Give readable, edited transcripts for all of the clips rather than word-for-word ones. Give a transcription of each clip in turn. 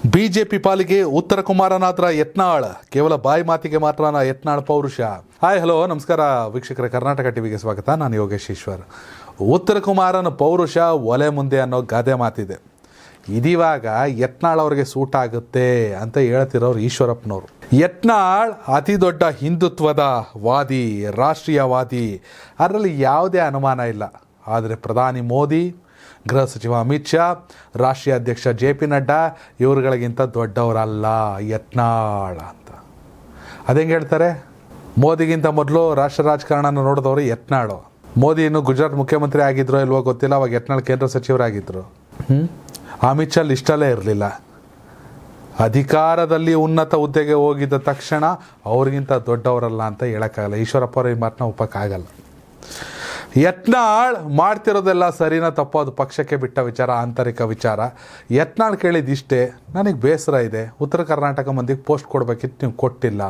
BJP ಪಾಲಿಗೆ ಉತ್ತರ ಕುಮಾರನಾದ್ರ ಯತ್ನಾಳ್ ಕೇವಲ ಬಾಯಿ ಮಾತಿಗೆ ಮಾತ್ರ ಯತ್ನಾಳ್ ಪೌರುಷ. ಹಾಯ್ ಹಲೋ ನಮಸ್ಕಾರ ವೀಕ್ಷಕರ, ಕರ್ನಾಟಕ ಟಿವಿಗೆ ಸ್ವಾಗತ. ನಾನು ಯೋಗೇಶ್ ಈಶ್ವರ್. ಉತ್ತರ ಕುಮಾರನ ಪೌರುಷ ಒಲೆ ಮುಂದೆ ಅನ್ನೋ ಗಾದೆ ಮಾತಿದೆ. ಇದಿವಾಗ ಯತ್ನಾಳ್ ಅವ್ರಿಗೆ ಸೂಟ್ ಆಗುತ್ತೆ ಅಂತ ಹೇಳ್ತಿರೋರು ಈಶ್ವರಪ್ಪನವರು. ಯತ್ನಾಳ್ ಅತಿ ದೊಡ್ಡ ಹಿಂದುತ್ವದ ವಾದಿ, ರಾಷ್ಟ್ರೀಯವಾದಿ, ಅದರಲ್ಲಿ ಯಾವುದೇ ಅನುಮಾನ ಇಲ್ಲ. ಆದರೆ ಪ್ರಧಾನಿ ಮೋದಿ, ಗೃಹ ಸಚಿವ ಅಮಿತ್ ಶಾ, ರಾಷ್ಟ್ರೀಯ ಅಧ್ಯಕ್ಷ JP ನಡ್ಡಾ ಇವರುಗಳಿಗಿಂತ ದೊಡ್ಡವರಲ್ಲ ಯತ್ನಾಳ್ ಅಂತ. ಅದೇಂಗೆ ಹೇಳ್ತಾರೆ? ಮೋದಿಗಿಂತ ಮೊದಲು ರಾಷ್ಟ್ರ ರಾಜಕಾರಣನ ನೋಡಿದವರು ಯತ್ನಾಳು. ಮೋದಿ ಇನ್ನು ಗುಜರಾತ್ ಮುಖ್ಯಮಂತ್ರಿ ಆಗಿದ್ರು ಇಲ್ವೋ ಗೊತ್ತಿಲ್ಲ, ಅವಾಗ ಯತ್ನಾಳ್ ಕೇಂದ್ರ ಸಚಿವರಾಗಿದ್ದರು. ಅಮಿತ್ ಶಾ ಲಿಸ್ಟಲ್ಲೇ ಇರಲಿಲ್ಲ. ಅಧಿಕಾರದಲ್ಲಿ ಉನ್ನತ ಹುದ್ದೆಗೆ ಹೋಗಿದ್ದ ತಕ್ಷಣ ಅವ್ರಿಗಿಂತ ದೊಡ್ಡವರಲ್ಲ ಅಂತ ಹೇಳೋಕ್ಕಾಗಲ್ಲ. ಈಶ್ವರಪ್ಪ ಅವ್ರ ಈ ಮಾತನ್ನ ಒಪ್ಪಕ್ಕಾಗಲ್ಲ. ಯತ್ನಾಳ್ ಮಾಡ್ತಿರೋದೆಲ್ಲ ಸರಿನ ತಪ್ಪು, ಅದು ಪಕ್ಷಕ್ಕೆ ಬಿಟ್ಟ ವಿಚಾರ, ಆಂತರಿಕ ವಿಚಾರ. ಯತ್ನಾಳ್ ಕೇಳಿದಿಷ್ಟೇ, ನನಗೆ ಬೇಸರ ಇದೆ, ಉತ್ತರ ಕರ್ನಾಟಕ ಮಂದಿಗೆ ಪೋಸ್ಟ್ ಕೊಡಬೇಕಿತ್ತು, ನೀವು ಕೊಟ್ಟಿಲ್ಲ.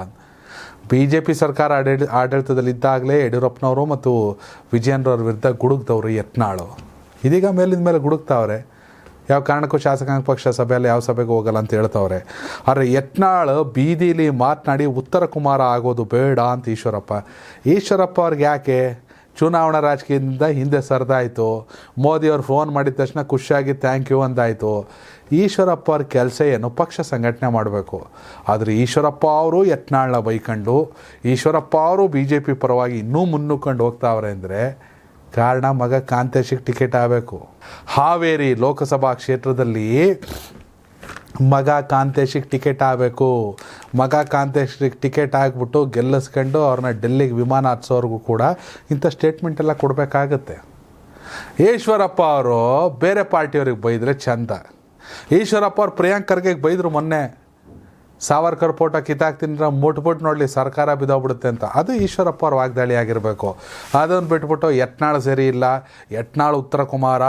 BJP ಸರ್ಕಾರ ಆಡಳಿತದಲ್ಲಿದ್ದಾಗಲೇ ಯಡಿಯೂರಪ್ಪನವರು ಮತ್ತು ವಿಜಯೇಂದ್ರವ್ರ ವಿರುದ್ಧ ಗುಡುಗ್ದವರು ಯತ್ನಾಳು. ಇದೀಗ ಮೇಲಿಂದ ಮೇಲೆ ಗುಡುಗ್ತಾವ್ರೆ. ಯಾವ ಕಾರಣಕ್ಕೂ ಶಾಸಕಾಂಗ ಪಕ್ಷ ಸಭೆಯಲ್ಲಿ ಯಾವ ಸಭೆಗೂ ಹೋಗಲ್ಲ ಅಂತ ಹೇಳ್ತಾವ್ರೆ. ಆದರೆ ಯತ್ನಾಳ್ ಬೀದಿಲಿ ಮಾತನಾಡಿ ಉತ್ತರ ಕುಮಾರ ಆಗೋದು ಬೇಡ ಅಂತ ಈಶ್ವರಪ್ಪ ಅವ್ರಿಗೆ ಯಾಕೆ? ಚುನಾವಣಾ ರಾಜಕೀಯದಿಂದ ಹಿಂದೆ ಸರಿದಾಯಿತು. ಮೋದಿಯವ್ರು ಫೋನ್ ಮಾಡಿದ ತಕ್ಷಣ ಖುಷಿಯಾಗಿ ಥ್ಯಾಂಕ್ ಯು ಅಂದಾಯಿತು. ಈಶ್ವರಪ್ಪ ಅವ್ರ ಕೆಲಸ ಏನು? ಪಕ್ಷ ಸಂಘಟನೆ ಮಾಡಬೇಕು. ಆದರೆ ಈಶ್ವರಪ್ಪ ಅವರು ಯತ್ನಾಳ್ನ ಬೈಕೊಂಡು, ಈಶ್ವರಪ್ಪ ಅವರು BJP ಪರವಾಗಿ ಇನ್ನೂ ಮುನ್ನುಗ್ಕೊಂಡು ಹೋಗ್ತಾವ್ರೆ ಅಂದರೆ ಕಾರಣ ಮಗ ಕಾಂತೇಶಿಗೆ ಟಿಕೆಟ್ ಆಗಬೇಕು. ಹಾವೇರಿ ಲೋಕಸಭಾ ಕ್ಷೇತ್ರದಲ್ಲಿ ಮಗ ಕಾಂತೇಶಿಗೆ ಟಿಕೆಟ್ ಆಗಬೇಕು. ಮಗ ಕಾಂತೇಶಿಗೆ ಟಿಕೆಟ್ ಆಗಿಬಿಟ್ಟು ಗೆಲ್ಲಿಸ್ಕೊಂಡು ಅವ್ರನ್ನ ಡೆಲ್ಲಿಗೆ ವಿಮಾನ ಹತ್ಸೋರ್ಗೂ ಕೂಡ ಇಂಥ ಸ್ಟೇಟ್ಮೆಂಟ್ ಎಲ್ಲ ಕೊಡಬೇಕಾಗತ್ತೆ. ಈಶ್ವರಪ್ಪ ಅವರು ಬೇರೆ ಪಾರ್ಟಿಯವ್ರಿಗೆ ಬೈದರೆ ಚಂದ. ಈಶ್ವರಪ್ಪ ಅವ್ರು ಪ್ರಿಯಾಂಕ್ ಖರ್ಗೆಗೆ ಬೈದರು ಮೊನ್ನೆ, ಸಾವರ್ಕರ್ ಫೋಟೋ ಕಿತ್ತಾಕ್ತಿನ ಮುಟ್ಬಿಟ್ಟು ನೋಡಲಿ ಸರ್ಕಾರ ಬಿದ್ದೋಗ್ಬಿಡುತ್ತೆ ಅಂತ. ಅದು ಈಶ್ವರಪ್ಪ ಅವ್ರ ವಾಗ್ದಾಳಿ ಆಗಿರಬೇಕು. ಅದನ್ನು ಬಿಟ್ಬಿಟ್ಟು ಯತ್ನಾಳ್ ಸರಿ ಇಲ್ಲ, ಯತ್ನಾಳ್ ಉತ್ತರ ಕುಮಾರ,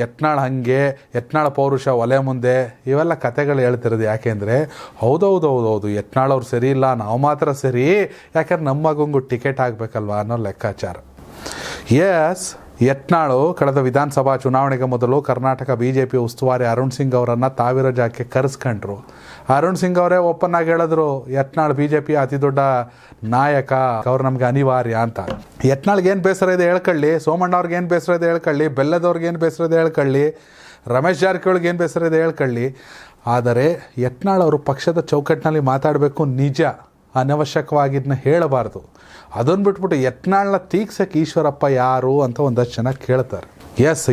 ಯತ್ನಾಳ್ ಹಾಗೆ, ಯತ್ನಾಳ್ ಪೌರುಷ ಒಲೆ ಮುಂದೆ, ಇವೆಲ್ಲ ಕತೆಗಳು ಹೇಳ್ತಿರೋದು. ಯಾಕೆಂದರೆ ಹೌದೌದು ಯತ್ನಾಳ್ ಅವ್ರು ಸರಿ ಇಲ್ಲ, ನಾವು ಮಾತ್ರ ಸರಿ, ಯಾಕಂದ್ರೆ ನಮ್ಮ ಮಗಂಗೂ ಟಿಕೆಟ್ ಆಗಬೇಕಲ್ವ ಅನ್ನೋ ಲೆಕ್ಕಾಚಾರ. ಯತ್ನಾಳು ಕಳೆದ ವಿಧಾನಸಭಾ ಚುನಾವಣೆಗೆ ಮೊದಲು ಕರ್ನಾಟಕ BJP ಉಸ್ತುವಾರಿ ಅರುಣ್ ಸಿಂಗ್ ಅವರನ್ನು ತಾವಿರೋ ಜಾಗಕ್ಕೆ ಕರೆಸ್ಕೊಂಡ್ರು. ಅರುಣ್ ಸಿಂಗ್ ಅವರೇ ಓಪನ್ ಆಗಿ ಹೇಳಿದ್ರು, ಯತ್ನಾಳ್ BJP ಅತಿ ದೊಡ್ಡ ನಾಯಕ, ಅವ್ರು ನಮಗೆ ಅನಿವಾರ್ಯ ಅಂತ. ಯತ್ನಾಳ್ಗೆ ಏನು ಬೇಸರ ಇದೆ ಹೇಳ್ಕೊಳ್ಳಿ, ಸೋಮಣ್ಣ ಅವ್ರಿಗೆ ಏನು ಬೇಸರ ಇದೆ ಹೇಳ್ಕೊಳ್ಳಿ, ಬೆಲ್ಲದವ್ರಿಗೆ ಏನು ಬೇಸರ ಇದೆ ಹೇಳ್ಕೊಳ್ಳಿ, ರಮೇಶ್ ಜಾರಕಿಹೊಳಿಗೆ ಏನು ಬೇಸರ ಇದೆ ಹೇಳ್ಕೊಳ್ಳಿ. ಆದರೆ ಯತ್ನಾಳ್ ಅವರು ಪಕ್ಷದ ಚೌಕಟ್ಟಿನಲ್ಲಿ ಮಾತಾಡಬೇಕು, ನಿಜ, ಅನವಶ್ಯಕವಾಗಿದ್ದನ್ನ ಹೇಳಬಾರ್ದು. ಅದನ್ನು ಬಿಟ್ಬಿಟ್ಟು ಯತ್ನಾಳ್ನ ತೀಕ್ಸಕ್ಕೆ ಈಶ್ವರಪ್ಪ ಯಾರು ಅಂತ ಒಂದಷ್ಟು ಜನ ಕೇಳ್ತಾರೆ.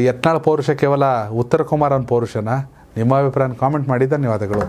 ಯತ್ನಾಳ್ ಪೌರುಷ ಕೇವಲ ಉತ್ತರ ಕುಮಾರನ ಪೌರುಷನ? ನಿಮ್ಮ ಅಭಿಪ್ರಾಯ ಕಾಮೆಂಟ್ ಮಾಡಿ. ಧನ್ಯವಾದಗಳು.